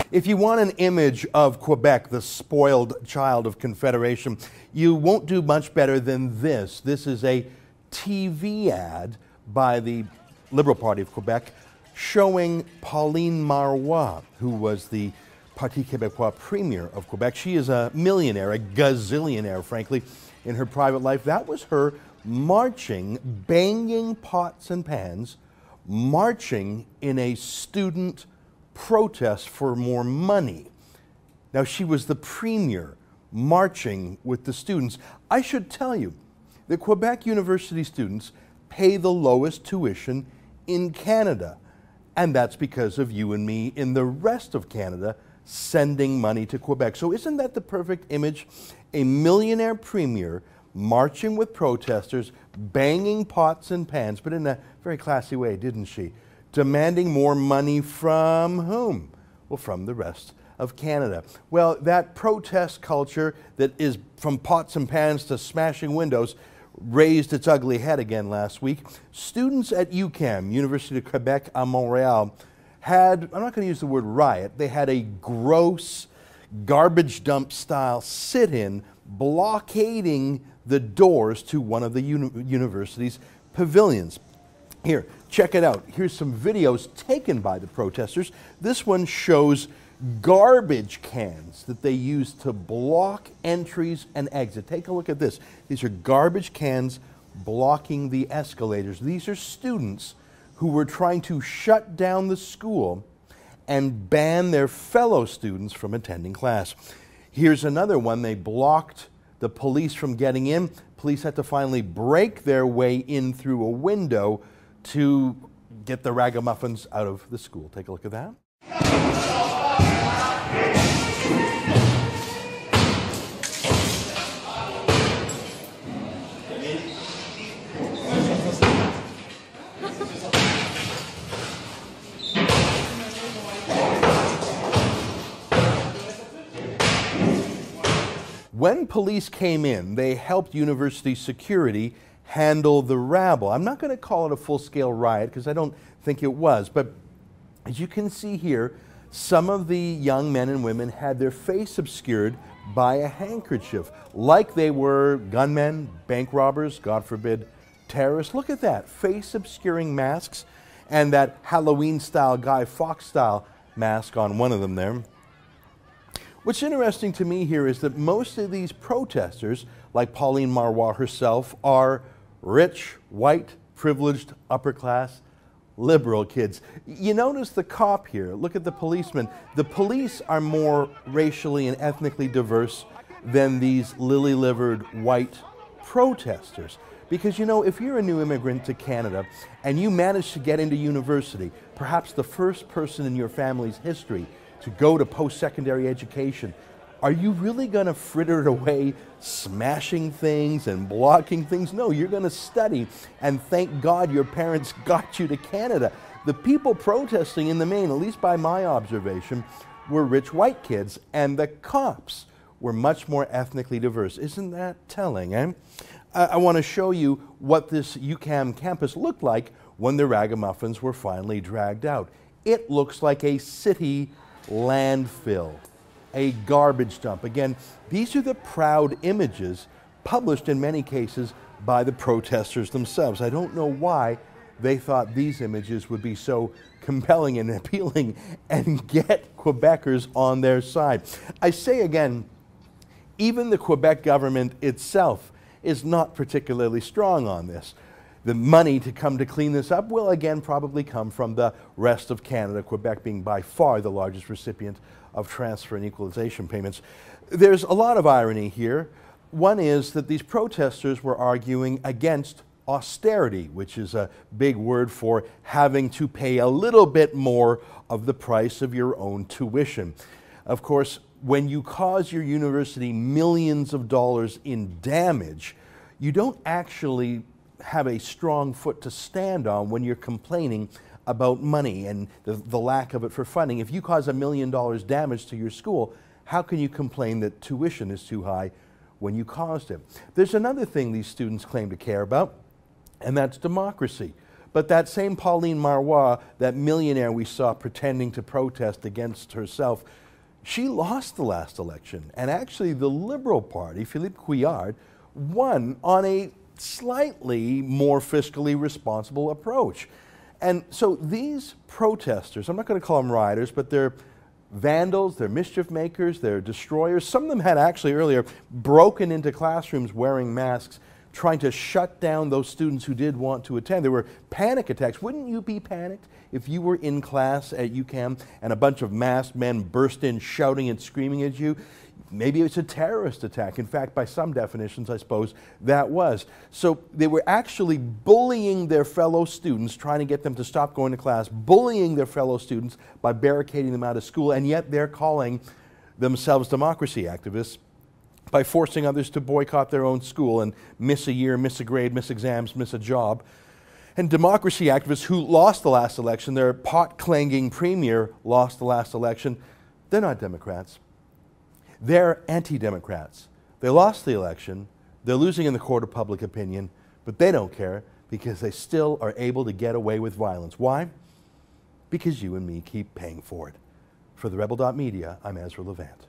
If you want an image of Quebec, the spoiled child of Confederation, you won't do much better than this. This is a TV ad by the Liberal Party of Quebec showing Pauline Marois, who was the Parti Québécois premier of Quebec. She is a millionaire, a gazillionaire, frankly, in her private life. That was her marching, banging pots and pans, marching in a student protest for more money. Now, she was the premier marching with the students. I should tell you that Quebec University students pay the lowest tuition in Canada, and that's because of you and me in the rest of Canada sending money to Quebec. So isn't that the perfect image? A millionaire premier marching with protesters, banging pots and pans, but in a very classy way, didn't she? Demanding more money from whom? Well, from the rest of Canada. Well, that protest culture that is from pots and pans to smashing windows raised its ugly head again last week. Students at UQAM, University of Quebec à Montréal, had, I'm not going to use the word riot, they had a gross garbage dump style sit-in blockading the doors to one of the university's pavilions. Here, check it out. Here's some videos taken by the protesters. This one shows garbage cans that they used to block entries and exit. Take a look at this. These are garbage cans blocking the escalators. These are students who were trying to shut down the school and ban their fellow students from attending class. Here's another one. They blocked the police from getting in. Police had to finally break their way in through a window to get the ragamuffins out of the school. Take a look at that. When police came in, they helped university security handle the rabble. I'm not going to call it a full-scale riot because I don't think it was, but as you can see here, some of the young men and women had their face obscured by a handkerchief, like they were gunmen, bank robbers, God forbid, terrorists. Look at that, face-obscuring masks and that Halloween-style Guy Fawkes-style mask on one of them there. What's interesting to me here is that most of these protesters, like Pauline Marois herself, are rich, white, privileged, upper-class, liberal kids. You notice the cop here. Look at the policeman. The police are more racially and ethnically diverse than these lily-livered white protesters. Because, you know, if you're a new immigrant to Canada and you manage to get into university, perhaps the first person in your family's history to go to post-secondary education, are you really going to fritter it away smashing things and blocking things? No, you're going to study, and thank God your parents got you to Canada. The people protesting in the main, at least by my observation, were rich white kids, and the cops were much more ethnically diverse. Isn't that telling, eh? I want to show you what this UQAM campus looked like when the ragamuffins were finally dragged out. It looks like a city landfill, a garbage dump. Again, these are the proud images published in many cases by the protesters themselves. I don't know why they thought these images would be so compelling and appealing and get Quebecers on their side. I say again, even the Quebec government itself is not particularly strong on this. The money to come to clean this up will again probably come from the rest of Canada, Quebec being by far the largest recipient of transfer and equalization payments. There's a lot of irony here. One is that these protesters were arguing against austerity, which is a big word for having to pay a little bit more of the price of your own tuition. Of course, when you cause your university millions of dollars in damage, you don't actually have a strong foot to stand on when you're complaining about money and the lack of it for funding. If you cause $1 million damage to your school, how can you complain that tuition is too high when you caused it? There's another thing these students claim to care about, and that's democracy. But that same Pauline Marois, that millionaire we saw pretending to protest against herself, she lost the last election. And actually the Liberal Party, Philippe Couillard, won on a slightly more fiscally responsible approach. And so these protesters, I'm not going to call them rioters, but they're vandals, they're mischief makers, they're destroyers. Some of them had actually earlier broken into classrooms wearing masks, trying to shut down those students who did want to attend. There were panic attacks. Wouldn't you be panicked if you were in class at UQAM and a bunch of masked men burst in shouting and screaming at you? Maybe it's a terrorist attack. In fact, by some definitions, I suppose, that was. So they were actually bullying their fellow students, trying to get them to stop going to class, bullying their fellow students by barricading them out of school, and yet they're calling themselves democracy activists by forcing others to boycott their own school and miss a year, miss a grade, miss exams, miss a job. And democracy activists who lost the last election, their pot-clanging premier lost the last election, they're not Democrats. They're anti-Democrats. They lost the election, they're losing in the court of public opinion, but they don't care because they still are able to get away with violence. Why? Because you and me keep paying for it. For TheRebel.media, I'm Ezra Levant.